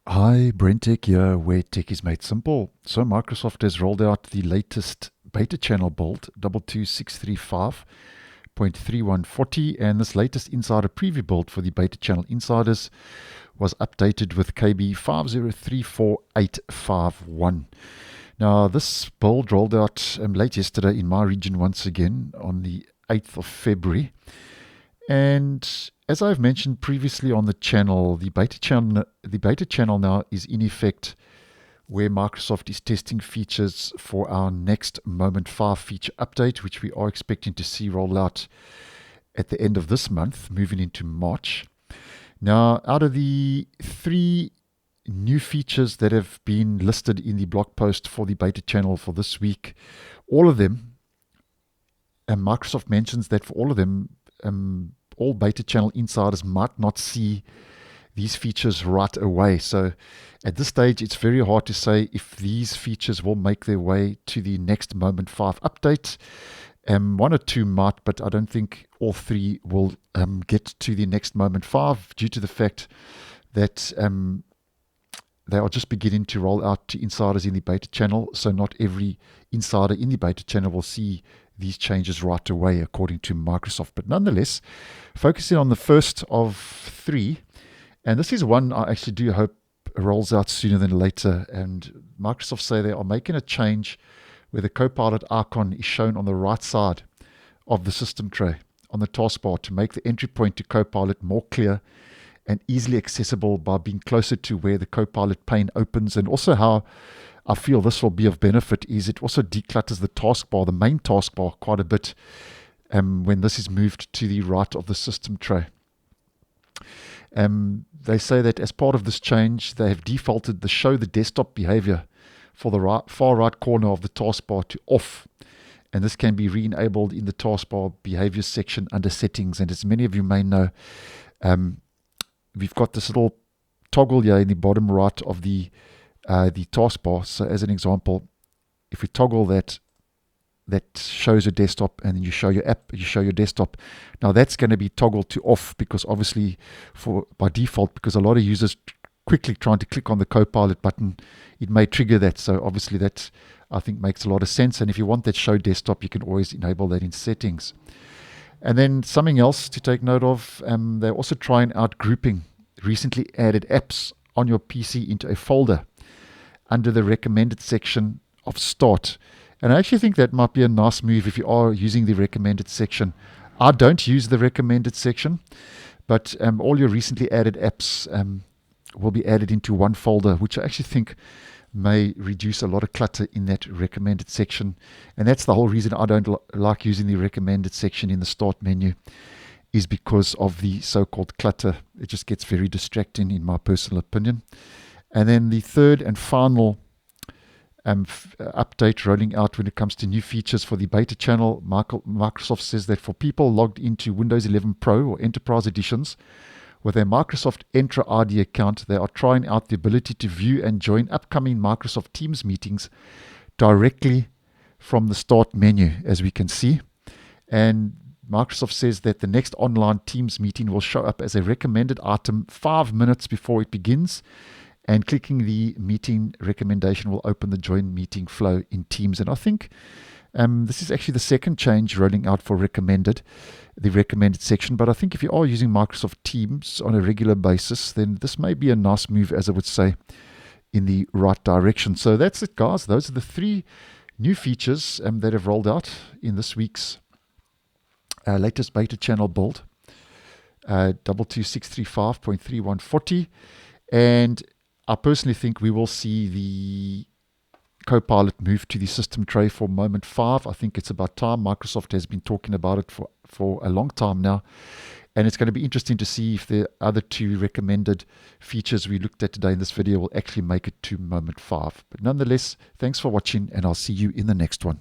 Hi, BrenTech here, where tech is made simple. So Microsoft has rolled out the latest beta channel build, 22635.3140, and this latest insider preview build for the beta channel insiders was updated with KB 5034851. Now, this build rolled out late yesterday in my region once again on the 8th of February. And as I've mentioned previously on the channel, the beta channel now is in effect where Microsoft is testing features for our next Moment 5 feature update, which we are expecting to see roll out at the end of this month, moving into March. Now, out of the 3 new features that have been listed in the blog post for the beta channel for this week, all of them, and Microsoft mentions that for all of them, all beta channel insiders might not see these features right away. So at this stage, it's very hard to say if these features will make their way to the next Moment 5 update. 1 or 2 might, but I don't think all 3 will get to the next Moment 5 due to the fact that they are just beginning to roll out to insiders in the beta channel. So not every insider in the beta channel will see these changes right away, according to Microsoft. But nonetheless, focusing on the first of 3, and this is one I actually do hope rolls out sooner than later. And Microsoft say they are making a change where the Copilot icon is shown on the right side of the system tray on the taskbar to make the entry point to Copilot more clear and easily accessible by being closer to where the Copilot pane opens. And also how I feel this will be of benefit is it also declutters the taskbar, the main taskbar, quite a bit when this is moved to the right of the system tray. They say that as part of this change, they have defaulted the show the desktop behavior for the far right corner of the taskbar to off. And this can be re-enabled in the taskbar behavior section under settings. And as many of you may know, we've got this little toggle here in the bottom right of the taskbar. So as an example, if we toggle that shows your desktop and then you show your app, you show your desktop. Now that's going to be toggled to off because obviously by default, because a lot of users quickly trying to click on the Copilot button, it may trigger that. So obviously that I think makes a lot of sense. And if you want that show desktop, you can always enable that in settings. And then something else to take note of, they're also trying out grouping recently added apps on your PC into a folder under the recommended section of Start. And I actually think that might be a nice move if you are using the recommended section. I don't use the recommended section, but all your recently added apps will be added into one folder, which I actually think may reduce a lot of clutter in that recommended section. And that's the whole reason I don't like using the recommended section in the Start menu, is because of the so-called clutter. It just gets very distracting in my personal opinion. And then the third and final update rolling out when it comes to new features for the beta channel, Microsoft says that for people logged into Windows 11 Pro or Enterprise editions with a Microsoft Entra ID account, they are trying out the ability to view and join upcoming Microsoft Teams meetings directly from the Start menu, as we can see. And Microsoft says that the next online Teams meeting will show up as a recommended item 5 minutes before it begins. And clicking the meeting recommendation will open the join meeting flow in Teams. And I think this is actually the second change rolling out for the recommended section. But I think if you are using Microsoft Teams on a regular basis, then this may be a nice move, as I would say, in the right direction. So that's it, guys. Those are the 3 new features that have rolled out in this week's latest beta channel build, 22635.3140. And I personally think we will see the Copilot move to the system tray for Moment 5. I think it's about time. Microsoft has been talking about it for a long time now. And it's going to be interesting to see if the other 2 recommended features we looked at today in this video will actually make it to Moment 5. But nonetheless, thanks for watching, and I'll see you in the next one.